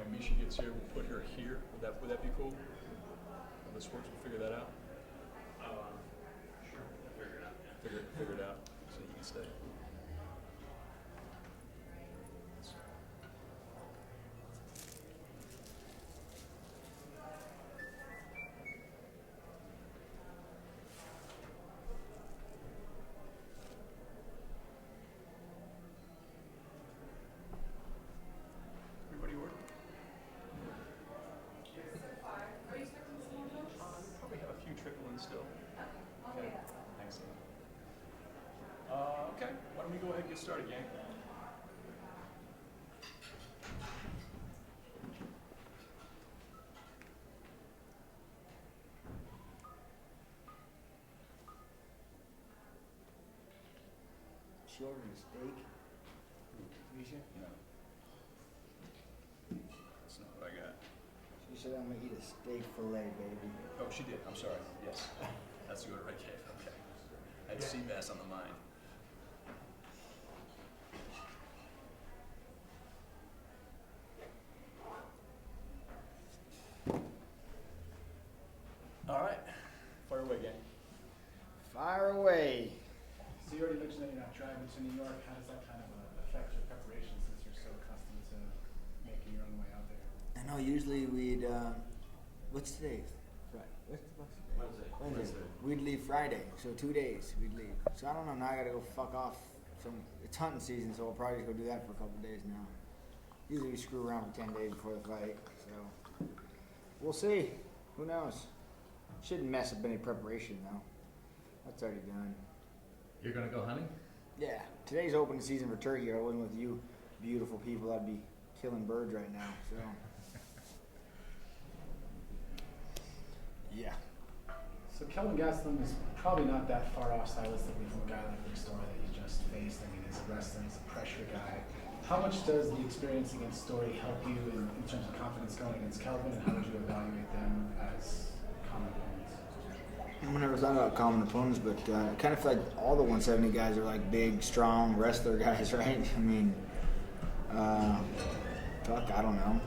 when Misha gets here, we'll put her here. Would that be cool? How this works, we'll figure that out. Sure. Figure it out. Figure it out so you can stay. Everybody work? Probably have a few trickling still. Okay. Thanks. Okay. Why don't we go ahead and get started, gang? She ordered a steak. Misha? No. That's not what I got. She said I'm gonna eat a steak fillet, baby. Oh, she did. I'm sorry. Yes. That's the order I gave. Okay. I had sea bass on the mind. All right. Fire away, gang. Fire away. So you already mentioned that you're not driving to New York. How does that kind of affect your preparation since you're so accustomed to making your own way out there? I know usually we'd, what's today? Friday. What's the fuck's today? Wednesday. We'd leave Friday, so 2 days we'd leave. So I don't know, now I gotta go fuck off. It's hunting season, so I'll probably just go do that for a couple days now. Usually we screw around for 10 days before the fight, so we'll see. Who knows? Shouldn't mess up any preparation though. That's already done. You're gonna go hunting? Yeah, today's opening season for turkey. If I wasn't with you beautiful people, I'd be killing birds right now, so. Yeah. So Kelvin Gastelum is probably not that far off stylistically from a guy like Rick Story that you just faced. I mean, he's a wrestler, he's a pressure guy. How much does the experience against Story help you in terms of confidence going against Kelvin, and how would you evaluate them as common opponents? I never thought about common opponents, but I kind of feel like all the 170 guys are like big, strong wrestler guys, right? I mean, fuck, I don't know.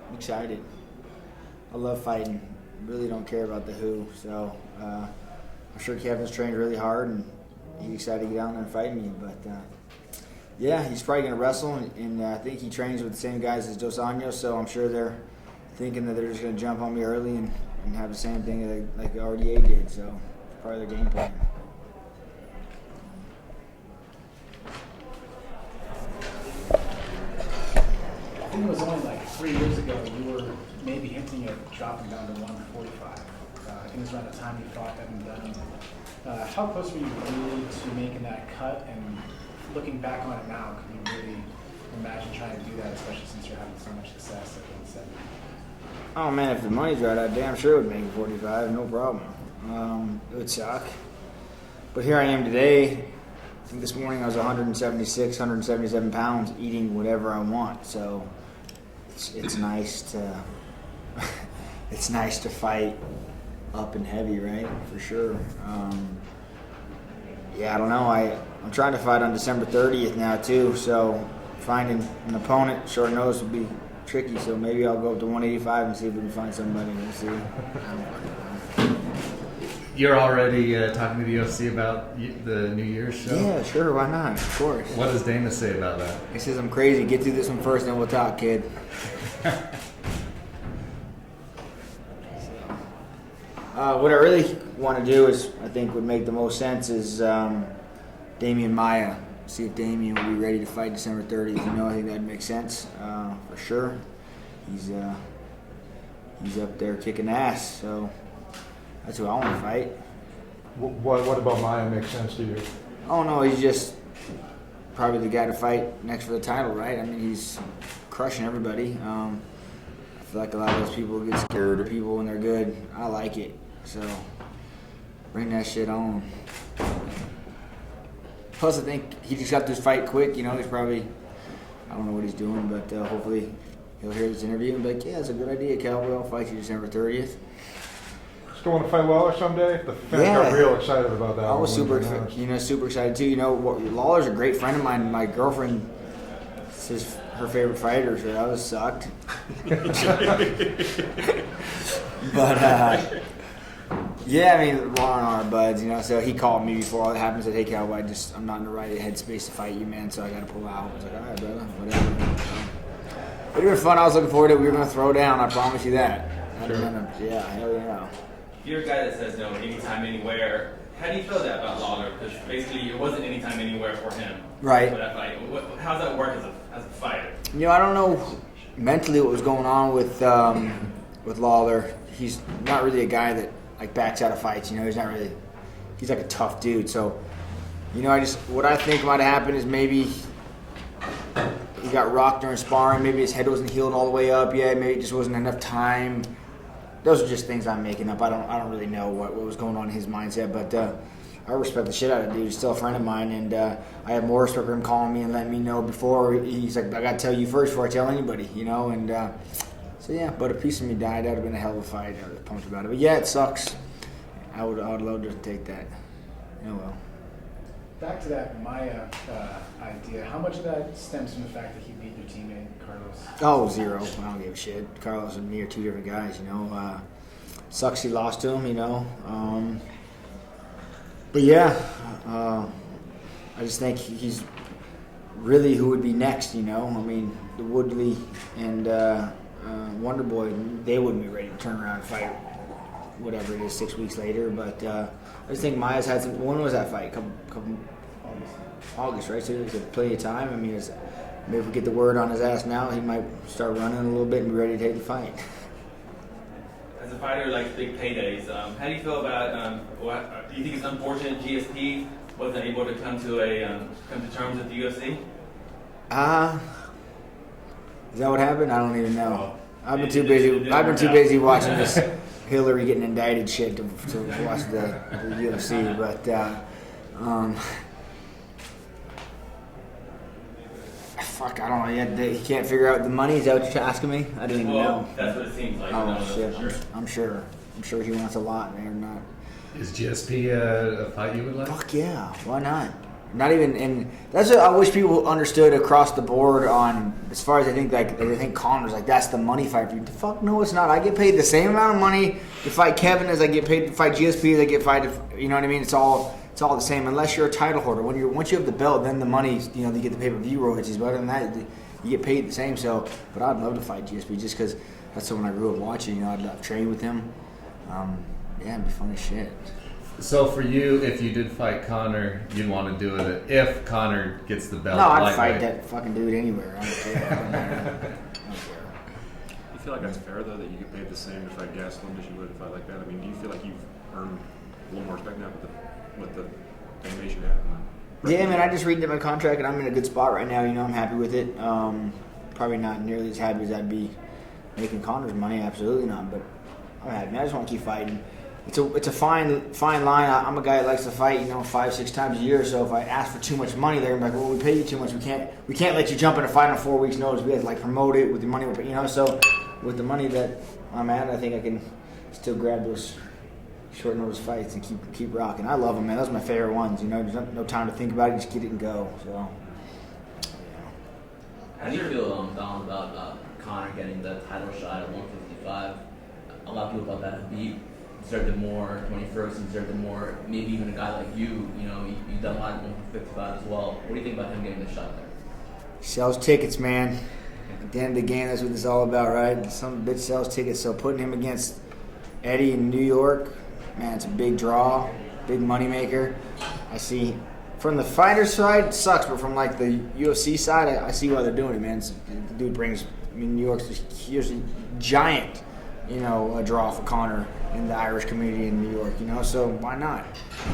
I'm excited. I love fighting. Really don't care about the who. So I'm sure Kevin's trained really hard, and he's excited to get out there and fight me. But yeah, he's probably gonna wrestle, and I think he trains with the same guys as Dos Anjos. So I'm sure they're thinking that they're just gonna jump on me early and have the same thing like RDA did. So it's part of their game plan. I think it was only like 3 years ago you were maybe hinting at dropping down to 145. I think it was around the time you fought Evan Dunham. How close were you really to making that cut? And looking back on it now, could you really imagine trying to do that, especially since you're having so much success at 170? Oh man, if the money's right, I damn sure would make it 45, no problem. It would suck. But here I am today. I think this morning I was 176, 177 pounds, eating whatever I want. So it's nice to it's nice to fight up and heavy, right? For sure. Yeah, I don't know. I'm trying to fight on December 30th now too. So finding an opponent short notice would be tricky. So maybe I'll go up to 185 and see if we can find somebody. We'll see. You're already talking to the UFC about the New Year's show? Yeah, sure. Why not? Of course. What does Dana say about that? He says I'm crazy. Get through this one first, then we'll talk, kid. What I really want to do is, I think would make the most sense is Damian Maia. See if Damian will be ready to fight December 30th. I think that'd make sense for sure. He's up there kicking ass, so that's who I want to fight. What about Maia makes sense to you? Oh no, he's just probably the guy to fight next for the title, right? I mean, he's crushing everybody. I feel like a lot of those people get scared of people when they're good. I like it, so bring that shit on. Plus, I think he just got this fight quick. He's probably, I don't know what he's doing, but hopefully he'll hear this interview and be like, yeah, it's a good idea, Cowboy. I'll fight you December 30th. Just going to fight Lawler someday? The fans got real excited about that. I was super excited too. Lawler's a great friend of mine. My girlfriend is her favorite fighter, so that was sucked. But yeah, I mean, Ron and I are buds, you know. So he called me before all that happened. Said, "Hey, Cowboy, I'm not in the right headspace to fight you, man. So I got to pull out." I was like, "All right, brother, whatever." It would have been fun. I was looking forward to it. We were going to throw down. I promise you that. Sure. Yeah, hell yeah. You're a guy that says no anytime, anywhere. How do you feel that about Lawler? Because basically it wasn't anytime, anywhere for him. Right. For that fight. How's that work as a fighter? You know, I don't know mentally what was going on with Lawler. He's not really a guy that like backs out of fights. You know, he's not really. He's like a tough dude. So, you know, what I think might have happened is maybe he got rocked during sparring. Maybe his head wasn't healed all the way up yet. Maybe it just wasn't enough time. Those are just things I'm making up. I don't really know what was going on in his mindset, but I respect the shit out of the dude. He's still a friend of mine, and I have more respect for him calling me and letting me know before. He's like, I got to tell you first before I tell anybody, you know? And so, yeah, but a piece of me died. That would have been a hell of a fight. I was pumped about it. But, yeah, it sucks. I would love to take that. Oh, well. Back to that Maya idea. How much of that stems from the fact that he beat your teammate, Carlos? Oh, zero. I don't give a shit. Carlos and me are two different guys, you know? Sucks he lost to him, you know? But yeah, I just think he's really who would be next, you know? I mean, the Woodley and Wonder Boy, they wouldn't be ready to turn around and fight whatever it is 6 weeks later. But I just think Maya's had some. When was that fight? Couple August, right? So there's plenty of time. I mean, maybe if we get the word on his ass now, he might start running a little bit and be ready to take the fight. As a fighter, like big paydays, how do you feel about? Do you think it's unfortunate GSP wasn't able to come to terms with the UFC? Is that what happened? I don't even know. I've been too busy watching this Hillary getting indicted shit to watch the UFC. But fuck, I don't know. He can't figure out the money. Is that what you're asking me? I didn't even know. That's what it seems like. Oh shit! Sure. I'm sure he wants a lot, man. Not. Is GSP a fight you would like? Fuck yeah! Why not? Not even, and that's what I wish people understood across the board on, as far as I think Conor's like, that's the money fight for you. The fuck no, it's not. I get paid the same amount of money to fight Kevin as I get paid to fight GSP as I get fight, you know what I mean? It's all the same, unless you're a title holder. Once you have the belt, then the money, you know, you get the pay-per-view royalties, but other than that, you get paid the same. So, but I'd love to fight GSP just because that's someone I grew up watching, you know, I've trained with him. Yeah, it'd be fun as shit. So for you, if you did fight Conor, you'd want to do it if Conor gets the belt. No, I'd lightweight. fight that fucking dude anywhere. I don't care. You feel like that's fair though, that you get paid the same to fight Gastelum as you would to fight like that? I mean, do you feel like you've earned a little more respect now with the animation you have? Yeah, man, I just read my contract and I'm in a good spot right now. You know, I'm happy with it. Probably not nearly as happy as I'd be making Conor's money. Absolutely not. But I'm happy, man. I just want to keep fighting. It's a fine line. I'm a guy that likes to fight, you know, 5-6 times a year. So if I ask for too much money, they're like, well, we pay you too much. We can't let you jump in a fight on 4 weeks' notice. We have to like promote it with the money, you know. So with the money that I'm at, I think I can still grab those short notice fights and keep rocking. I love them, man. Those are my favorite ones. You know, there's no time to think about it. Just get it and go. So. How do you feel, Don, about Conor getting the title shot at 155? A lot of people thought that Habib deserved it more, 21st deserved it more. Maybe even a guy like you know, you've done a lot at 155 as well. What do you think about him getting the shot there? Sells tickets, man. At the end of the game, that's what it's all about, right? Some bitch sells tickets. So putting him against Eddie in New York, man, it's a big draw, big moneymaker. I see. From the fighter side, it sucks, but from like the UFC side, I see why they're doing it, man. The dude brings, I mean, New York's a giant, you know, a draw for Conor in the Irish community in New York, you know, so why not?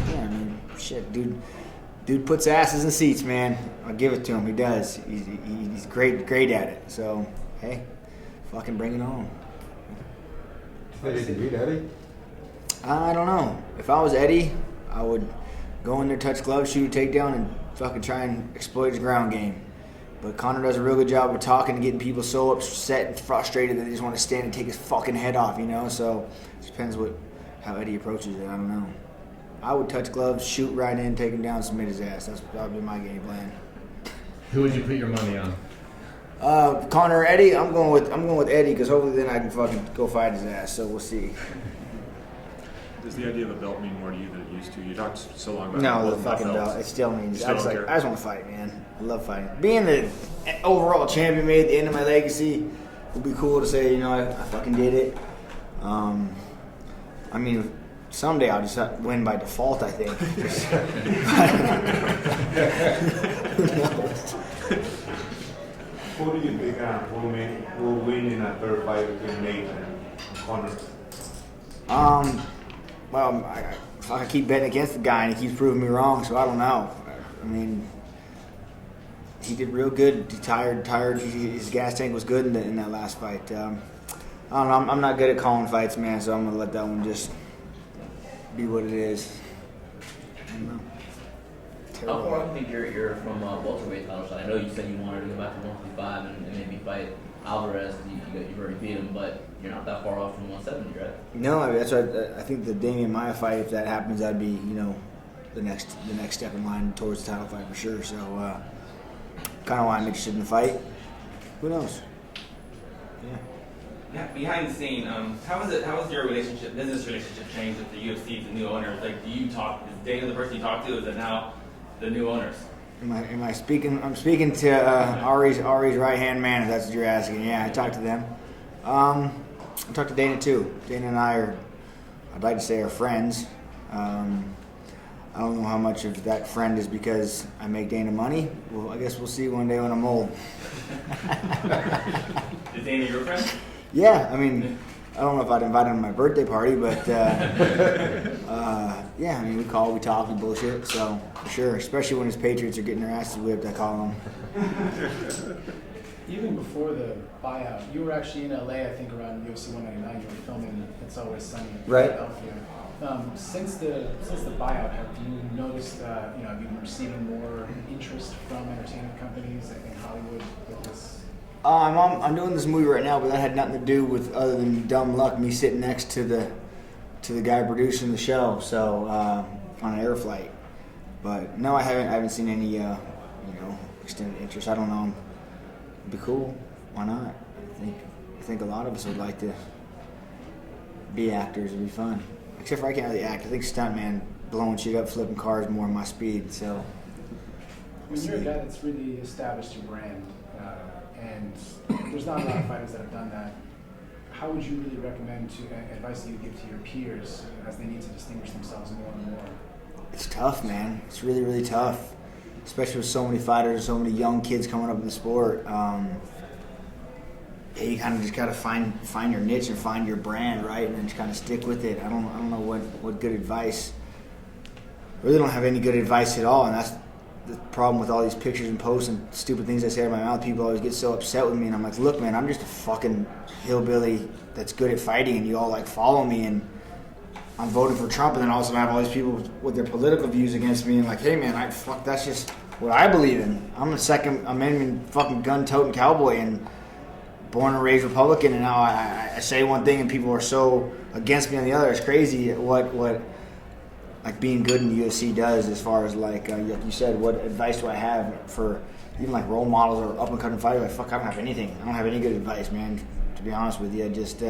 Yeah, I mean, shit, dude puts asses in seats, man. I'll give it to him. He does. He's great at it. So, hey, fucking bring it on. Did he beat Eddie? I don't know. If I was Eddie, I would go in there, touch gloves, shoot a takedown, and fucking try and exploit his ground game. But Conor does a real good job of talking and getting people so upset and frustrated that they just want to stand and take his fucking head off, you know? So it depends how Eddie approaches it. I don't know. I would touch gloves, shoot right in, take him down, submit his ass. That would be my game plan. Who would you put your money on? Conor or Eddie? I'm going with Eddie because hopefully then I can fucking go fight his ass. So we'll see. Does the idea of a belt mean more to you than it used to? You talked so long about No, the holding fucking belts. belt. It still means. Still don't care? I just want to fight, man. I love fighting. Being the overall champion made at the end of my legacy would be cool to say, you know, I fucking did it. I mean, someday I'll just win by default, I think. Who knows? Who do you think will win in a third fight between Nate and Conor? Well, I keep betting against the guy and he keeps proving me wrong, so I don't know. I mean, he did real good. He tired. His gas tank was good in that last fight. I don't know. I'm not good at calling fights, man, so I'm going to let that one just be what it is. I don't know. How far do you think you're from welterweight title shot? I know you said you wanted to go back to 155 and maybe fight Alvarez. You've already beat him, but you're not that far off from 170, right? No, I mean, that's what I think the Damian Maia fight, if that happens, that'd be, you know, the next step in line towards the title fight for sure. So, kind of why I'm interested in the fight. Who knows? Yeah. Yeah, behind the scene, how has your business relationship changed with the UFC, the new owners? Like, is Dana the person you talk to? Is it now the new owners? Am I speaking? I'm speaking to Ari's right hand man. If that's what you're asking. Yeah, I talked to them. I talked to Dana too. Dana and I are, I'd like to say, are friends. I don't know how much of that friend is because I make Dana money. Well, I guess we'll see one day when I'm old. Is Dana your friend? Yeah, I mean, I don't know if I'd invite him to my birthday party, but yeah, I mean, we call, we talk, we bullshit, so for sure, especially when his Patriots are getting their asses whipped, I call him. Even before the buyout, you were actually in LA, I think, around UFC 199. You were filming It's Always Sunny in Right. Philadelphia. Since the buyout, have you noticed, have you been receiving more interest from entertainment companies in Hollywood with this? I'm doing this movie right now, but that had nothing to do with other than dumb luck, me sitting next to the guy producing the show, so on an air flight. But no, I haven't seen any extended interest. I don't know. It'd be cool. Why not? I think a lot of us would like to be actors. It'd be fun. Except for I can't really act. I think stuntman, blowing shit up, flipping cars, more my speed. So. I mean, you're a guy that's really established your brand, and there's not a lot of fighters that have done that. How would you really recommend advice that you give to your peers as they need to distinguish themselves more and more? It's tough, man. It's really, really tough, especially with so many fighters, so many young kids coming up in the sport. You kind of just gotta find your niche and find your brand, right, and then just kind of stick with it. I don't know what good advice. I really don't have any good advice at all, and that's the problem with all these pictures and posts and stupid things I say out of my mouth. People always get so upset with me, and I'm like, look, man, I'm just a fucking hillbilly that's good at fighting, and you all like follow me, and I'm voting for Trump, and then also I have all these people with their political views against me, and like, hey, man, that's just what I believe in. I'm a Second Amendment fucking gun-toting cowboy, and born and raised Republican, and now I say one thing and people are so against me on the other. It's crazy what like being good in the UFC does as far as like you said, what advice do I have for even like role models or up and coming fighters? Like, fuck, I don't have anything. I don't have any good advice, man, to be honest with you. Just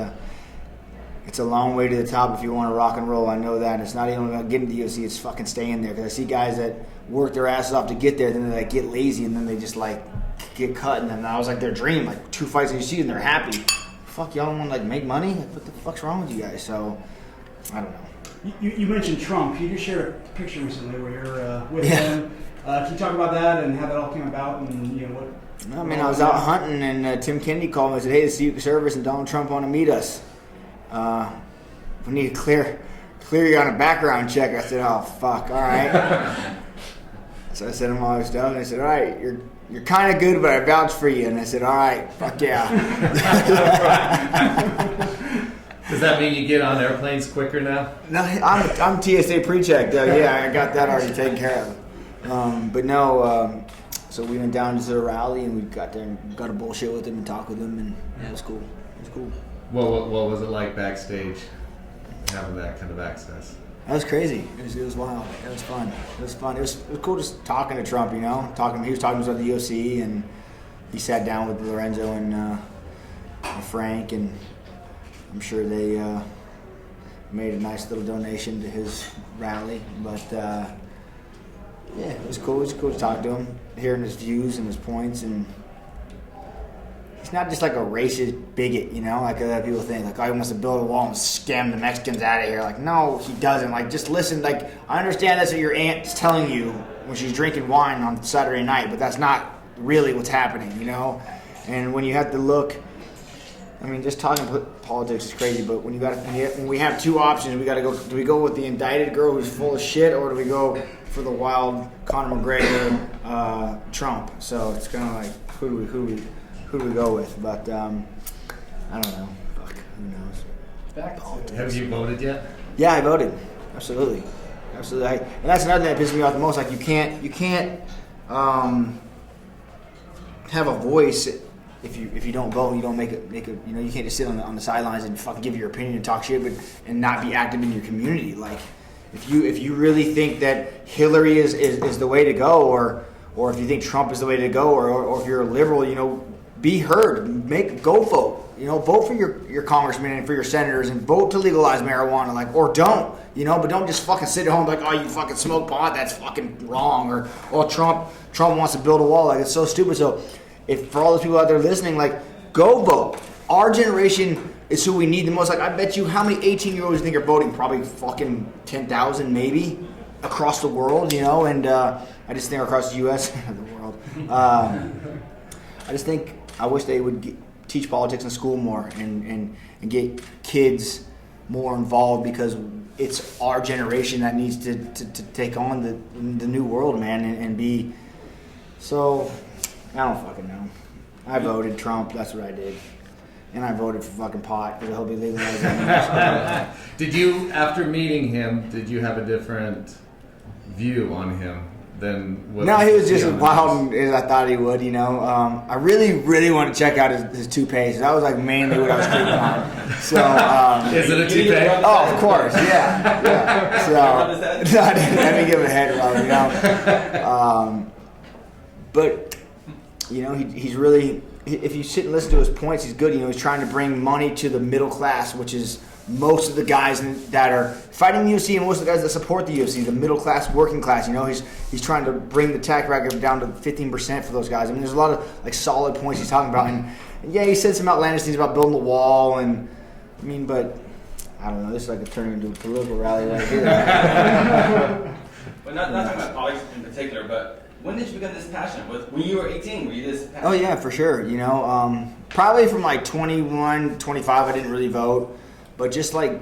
it's a long way to the top if you want to rock and roll. I know that. It's not even about getting to the UFC, it's fucking staying there, because I see guys that work their asses off to get there, then they like get lazy and then they just like get cut, and then that was like their dream, like 2 fights in the UFC and they're happy. Fuck, y'all don't want to like make money? Like, what the fuck's wrong with you guys? So I don't know. You mentioned Trump. You just shared a picture recently where you're with him. Can you talk about that and how that all came about and what? I mean, I was out hunting and Tim Kennedy called me and said, hey, the Secret Service and Donald Trump want to meet us. We need to clear you on a background check. I said, oh fuck, all right. So I sent him all his stuff and I said, all right, you're kind of good, but I vouch for you. And I said, all right, fuck yeah. Does that mean you get on airplanes quicker now? No, I'm TSA pre-checked. Yeah, I got that already taken care of. But no, so we went down to the rally and we got there and got a bullshit with him and talked with him, and it was cool. It was cool. What was it like backstage, having that kind of access? That was crazy. It was wild. It was fun. It was cool just talking to Trump, He was talking about the UFC and he sat down with Lorenzo and Frank, and I'm sure they made a nice little donation to his rally. But yeah, it was cool. It was cool to talk to him, hearing his views and his points, and he's not just like a racist bigot, you know, like other people think, like, oh, he wants to build a wall and scam the Mexicans out of here. Like, no, he doesn't. Like, just listen. Like, I understand that's what your aunt is telling you when she's drinking wine on Saturday night, but that's not really what's happening, you know? And when you have to look, I mean, just talking politics is crazy, but when we have two options, we got to go. Do we go with the indicted girl who's full of shit, or do we go for the wild Conor McGregor, Trump? So it's kind of like, who do we go with? But I don't know. Fuck, who knows? Back to Have you voted yet? Yeah, I voted. Absolutely. And that's another thing that pisses me off the most. Like, you can't have a voice if you don't vote. You don't make a you know, you can't just sit on the sidelines and fucking give your opinion and talk shit, and not be active in your community. Like, if you really think that Hillary is the way to go, or if you think Trump is the way to go, or if you're a liberal, you know, be heard. Go vote. You know, vote for your congressmen and for your senators, and vote to legalize marijuana, like, or don't. You know, but don't just fucking sit at home like, oh, you fucking smoke pot, that's fucking wrong, or oh, Trump wants to build a wall. Like, it's so stupid. So if for all those people out there listening, like, go vote. Our generation is who we need the most. Like, I bet you, how many 18-year-olds you think are voting? Probably fucking 10,000 maybe across the world, you know. And I just think across the U.S. the world. I just think I wish they would teach politics in school more, and get kids more involved, because it's our generation that needs to take on the new world, man, and be. So I don't fucking know. I voted Trump. That's what I did. And I voted for fucking pot, because he'll be legalizing. Did you, after meeting him, did you have a different view on him than what? No, he was just as wild as I thought he would, you know. I really, really want to check out his toupee. So that was like mainly what I was creeping on. So, is it a toupee? Oh, of course, yeah. So, no, I didn't let me give it a head rub, you know. But, you know, he's really, if you sit and listen to his points, he's good. You know, he's trying to bring money to the middle class, which is most of the guys that are fighting the UFC, and most of the guys that support the UFC, the middle class, working class. You know, he's trying to bring the tax bracket down to 15% for those guys. I mean, there's a lot of like solid points he's talking about, and yeah, he said some outlandish things about building the wall, and I mean, but I don't know. This is like turning into a political rally right here. But not talking about politics in particular, but when did you become this passionate? When you were 18, were you this passionate? Oh yeah, for sure. You know, probably from like 21, 25, I didn't really vote. But just like,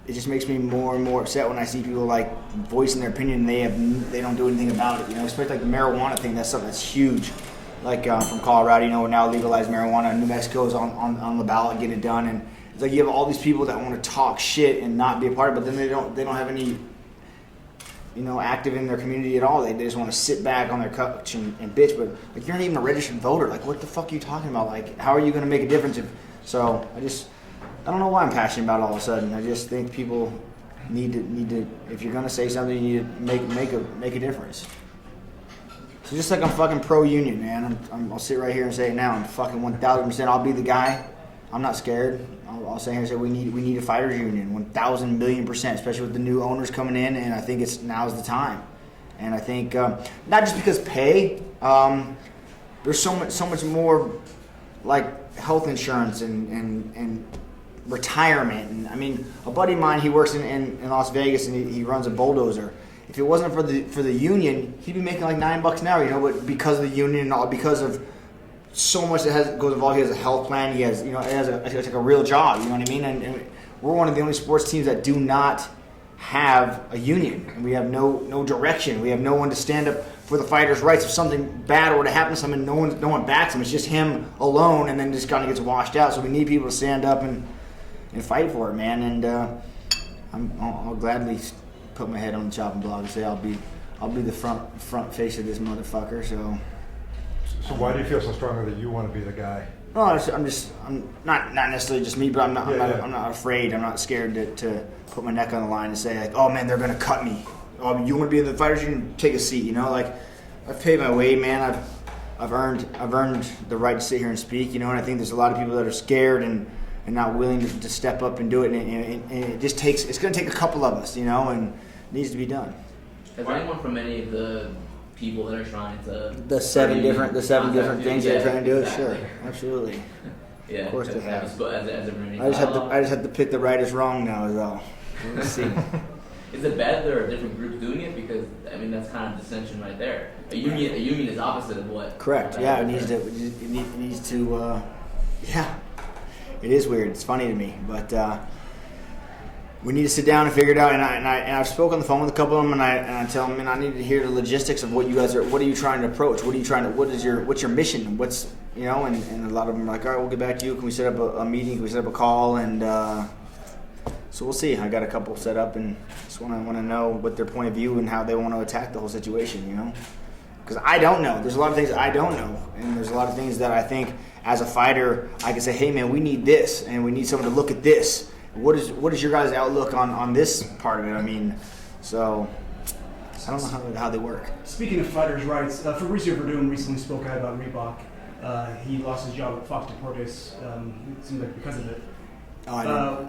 it just makes me more and more upset when I see people like voicing their opinion and they don't do anything about it. You know, especially like the marijuana thing. That's something that's huge. Like from Colorado, you know, we're now legalized marijuana. New Mexico's on the ballot, getting it done. And it's like you have all these people that want to talk shit and not be a part of it, but then they don't have any, you know, active in their community at all. They just want to sit back on their couch and bitch. But like, you're not even a registered voter. Like, what the fuck are you talking about? Like, how are you going to make a difference? I don't know why I'm passionate about it all of a sudden. I just think people need to. If you're gonna say something, you need to make a difference. So just like I'm fucking pro-union, man. I'll sit right here and say it now. I'm fucking 1,000%. I'll be the guy. I'm not scared. I'll sit here and say we need a fighters union, 1,000 million%, especially with the new owners coming in. And I think now's the time. And I think not just because pay. There's so much more, like health insurance and retirement. And I mean, a buddy of mine, he works in Las Vegas, and he runs a bulldozer. If it wasn't for the union, he'd be making like $9 an hour, you know. But because of the union and all, because of so much that goes involved, he has a health plan. He has, you know, it's like a real job. You know what I mean? And we're one of the only sports teams that do not have a union, and we have no direction. We have no one to stand up for the fighters' rights. If something bad were to happen to someone, no one backs him. It's just him alone, and then just kind of gets washed out. So we need people to stand up and fight for it, man. And I'll gladly put my head on the chopping block and say I'll be the front face of this motherfucker. So why do you feel so strongly that you want to be the guy? No, I'm not necessarily just me, but I'm not afraid. I'm not scared to put my neck on the line and say like, oh man, they're gonna cut me. Oh, you want to be in the fighters union? Take a seat. You know, like I've paid my way, man. I've earned the right to sit here and speak, you know, and I think there's a lot of people that are scared and not willing to step up and do it, and it just takes, it's going to take a couple of us, you know, and it needs to be done. Has anyone from any of the people that are trying to The seven different things they're trying to do it, exactly. sure, absolutely. Yeah, Of course they have. I just have to pick the right as wrong now as well. We'll see. Is it bad there are different groups doing it? Because I mean that's kind of dissension right there. A union is opposite of what. Correct. Yeah, it needs to. Yeah, it is weird. It's funny to me, but we need to sit down and figure it out. And I've spoken on the phone with a couple of them, and I tell them, I need to hear the logistics of what you guys are. What are you trying to approach? What's your mission? What's, you know? And a lot of them are like, all right, we'll get back to you. Can we set up a meeting? Can we set up a call? And so we'll see. I got a couple set up, and just want to know what their point of view and how they want to attack the whole situation. You know. Because I don't know. There's a lot of things I don't know. And there's a lot of things that I think as a fighter, I can say, hey, man, we need this. And we need someone to look at this. What is your guys' outlook on this part of it? I mean, so I don't know how they work. Speaking of fighters' rights, Fabricio Verdun recently spoke out about Reebok. He lost his job at Fox Deportes, it seems like because of it.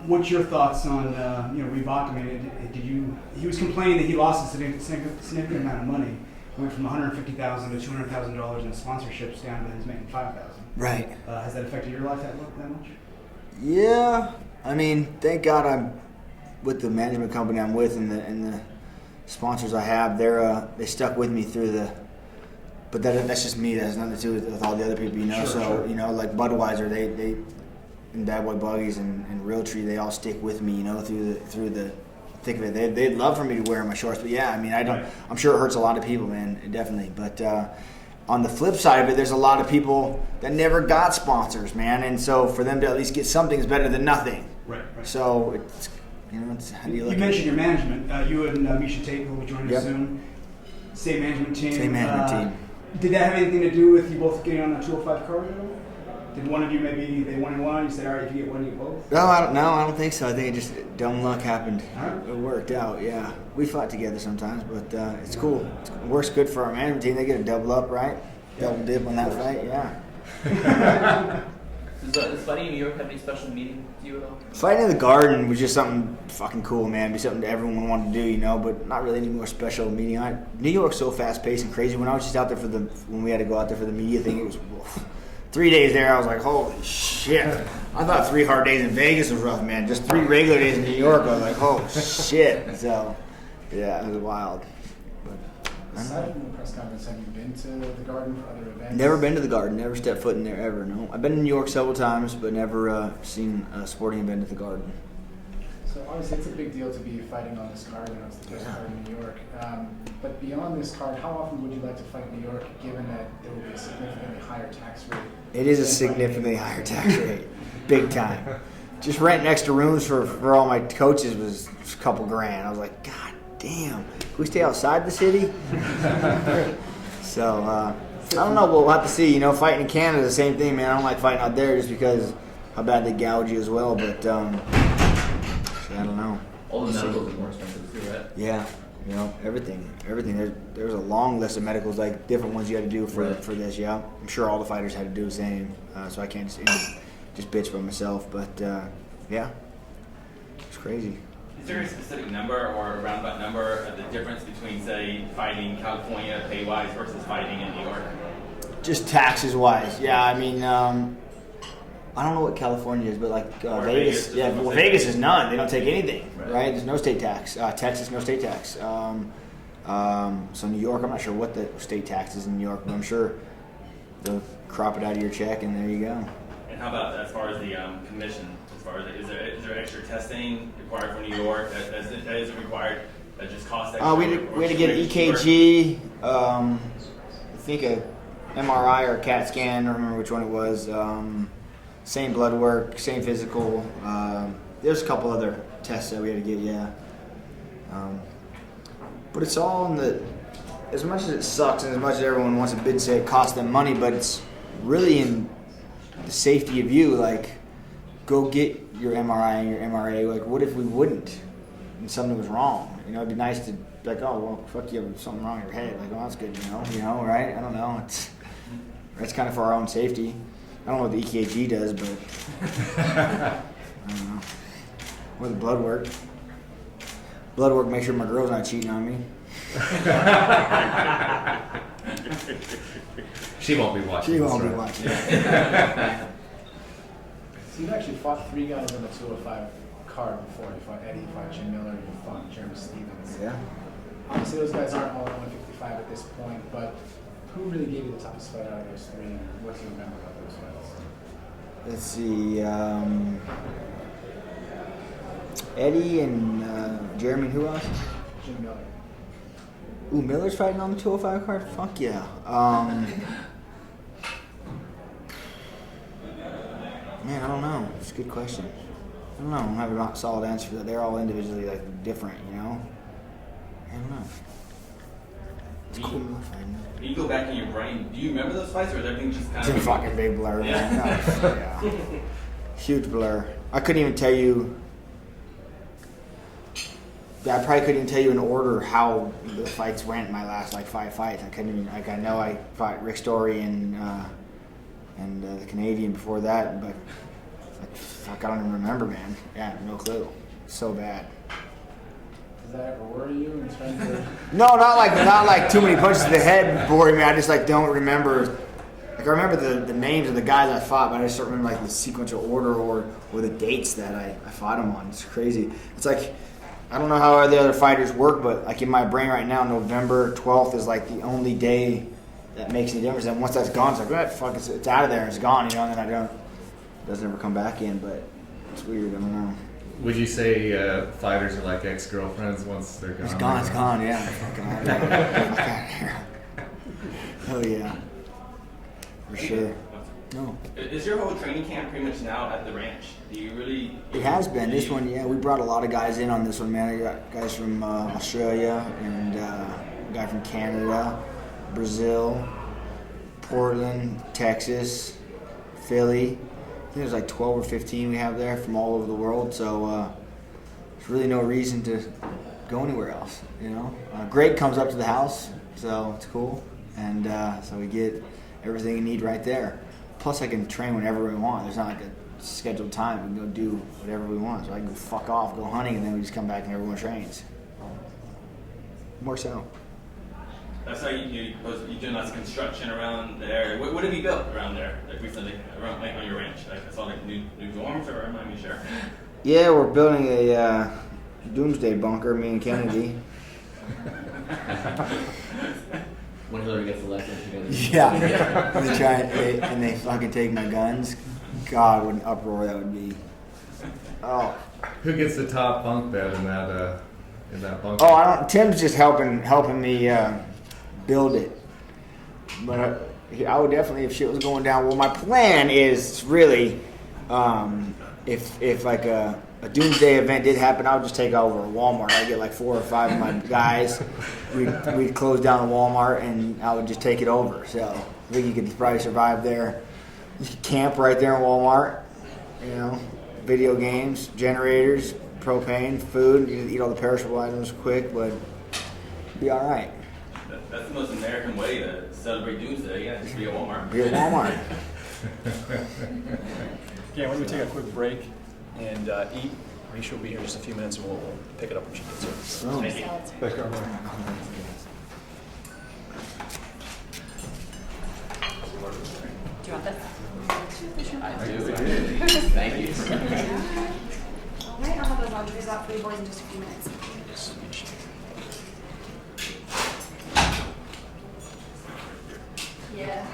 What's your thoughts on Reebok? I mean, he was complaining that he lost a significant amount of money. Went from $150,000 to $200,000 in sponsorships down to he's making $5,000. Right. Has that affected your life that much? Yeah. I mean, thank God I'm with the management company I'm with, and the sponsors I have. They stuck with me through the. But that's just me. That has nothing to do with all the other people, you know. Sure. You know, like Budweiser, they and Bad Boy Buggies and Realtree, they all stick with me, you know, through the thick of it. They'd love for me to wear my shorts, but yeah, I mean, I don't. Right. I'm sure it hurts a lot of people, man, definitely. But on the flip side of it, there's a lot of people that never got sponsors, man, and so for them to at least get something is better than nothing. Right. So it's, you know, it's, how do you look? You mentioned your management. You and H.E.A.T, who will be joining us soon. Same management team. Same management team. Did that have anything to do with you both getting on a 205 card? Did one of you maybe they won and one? You said, all right, if you get one, you get both. No, I don't think so. I think it just dumb luck happened. Right. It worked out. Yeah, we fought together sometimes, but it's cool. It works good for our management team. They get a double up, right? Double dip on that fight. Yeah. Does fighting in New York have any special meaning to you at all? Fighting in the Garden was just something fucking cool, man. It'd be something that everyone wanted to do, you know, but not really any more special meaning. New York's so fast paced and crazy. When I was just out there when we had to go out there for the media thing, it was 3 days there. I was like, holy shit. I thought 3 hard days in Vegas was rough, man. Just 3 regular days in New York, I was like, oh shit. So yeah, it was wild. Aside from the press conference, have you been to the Garden for other events? Never been to the Garden. Never stepped foot in there ever. No, I've been in New York several times, but never seen a sporting event at the Garden. So obviously, it's a big deal to be fighting on this card. It's the first card in New York. But beyond this card, how often would you like to fight in New York, given that there will be a significantly higher tax rate? It is a significantly higher tax rate, big time. Just renting extra rooms for all my coaches was a couple grand. I was like, God damn. Can we stay outside the city? So, I don't know. We'll have to see. You know, fighting in Canada is the same thing, man. I don't like fighting out there just because how bad they gouge you as well. But, I don't know. All the medicals are more expensive too, right? Yeah. You know, everything. There's a long list of medicals, like different ones you had to do for this, yeah. I'm sure all the fighters had to do the same. So I can't just bitch by myself. But, yeah. It's crazy. Is there a specific number or a roundabout number of the difference between, say, fighting in California pay-wise versus fighting in New York? Just taxes-wise, yeah. I mean, I don't know what California is, but like Vegas, yeah. Well, Vegas is none. They don't take anything, right? There's no state tax. Texas, no state tax. So New York, I'm not sure what the state tax is in New York, but I'm sure they'll crop it out of your check, and there you go. And how about as far as the commission? As far as is there extra testing required for New York that is required that just costs extra? We had to get an EKG, I think a MRI or a CAT scan. I don't remember which one it was. Same blood work, same physical. There's a couple other tests that we had to get, yeah. But it's all in the. As much as it sucks and as much as everyone wants to bitch say it costs them money, but it's really in the safety of you. Like, go get your MRI and your MRA. Like, what if we wouldn't and something was wrong? You know, it'd be nice to be like, oh, well, fuck, you have something wrong in your head. Like, oh, that's good, you know, right? I don't know. It's kind of for our own safety. I don't know what the EKG does, but I don't know. Or the blood work. Blood work makes sure my girl's not cheating on me. She won't be watching. She this, won't be right? watching. So you've actually fought 3 guys on the 205 card before. You fought Eddie, you fought Jim Miller, you fought Jeremy Stevens. Yeah. Obviously, those guys aren't all at 155 at this point, but who really gave you the toughest fight out of those 3, and what do you remember about those fights? Let's see. Eddie and Jeremy, and who else? Jim Miller. Ooh, Miller's fighting on the 205 card? Fuck yeah. Man, I don't know. It's a good question. I don't know. I don't have a solid answer for that. They're all individually like different, you know? I don't know. It's cool fighting. When you go back in your brain, do you remember those fights, or is everything just kind It's a of... fucking big blur, man. Yeah. No, yeah. Huge blur. I couldn't even tell you. I probably couldn't even tell you in order how the fights went in my last like 5 fights. I couldn't even, like, I know I fought Rick Story and the Canadian before that, but like, fuck, I don't even remember, man. Yeah, no clue. So bad. Does that ever worry you in terms of... No, not like too many punches to the head worry me. I just like don't remember. Like I remember the names of the guys I fought, but I just don't remember like the sequential order or the dates that I fought them on. It's crazy. It's like I don't know how the other fighters work, but like in my brain right now, November 12th is like the only day that makes any difference. And once that's gone, it's like, what, fuck, it's out of there, and it's gone, you know. And then it doesn't ever come back in. But it's weird. I don't know. Would you say fighters are like ex-girlfriends once they're gone? It's gone. It's gone. Yeah. Fucking out of here. Hell yeah. For sure. No. Is your whole training camp pretty much now at the ranch? Do you really... It has been. This one, yeah. We brought a lot of guys in on this one, man. We got guys from Australia and a guy from Canada, Brazil, Portland, Texas, Philly. I think there's like 12 or 15 we have there from all over the world. So there's really no reason to go anywhere else, you know. Greg comes up to the house, so it's cool. And so we get everything you need right there. Plus, I can train whenever we want. There's not like a scheduled time. We can go do whatever we want. So I can go fuck off, go hunting, and then we just come back and everyone trains. More so. That's how you're doing lots of construction around there. What have you built around there, like recently, around like on your ranch? Like I saw like new dorms, or am I sure? Yeah, we're building a doomsday bunker, me and Kennedy. When Hillary gets elected, she goes. Yeah. They try and they fucking take my guns. God, what an uproar that would be. Oh. Who gets the top bunk bed in that bunker? Oh, I don't. Tim's just helping me build it. But I would definitely, if shit was going down. Well, my plan is really, if like a doomsday event did happen, I would just take over a Walmart. I'd get like 4 or 5 of my guys. We'd close down a Walmart, and I would just take it over. So I think you could probably survive there. You could camp right there in Walmart. You know, video games, generators, propane, food. You can eat all the perishable items quick, but be all right. That's the most American way to celebrate Doomsday. Yeah, just be at Walmart. Be at Walmart. Yeah, why don't we take a quick break and eat? Risha will be here in just a few minutes, and we'll pick it up when she gets here. Oh. Thank you. Thanks, Cowboy. Do you want this? I do. Thank you. All right, I'll have those laundries out for you boys in just a few minutes. Yeah.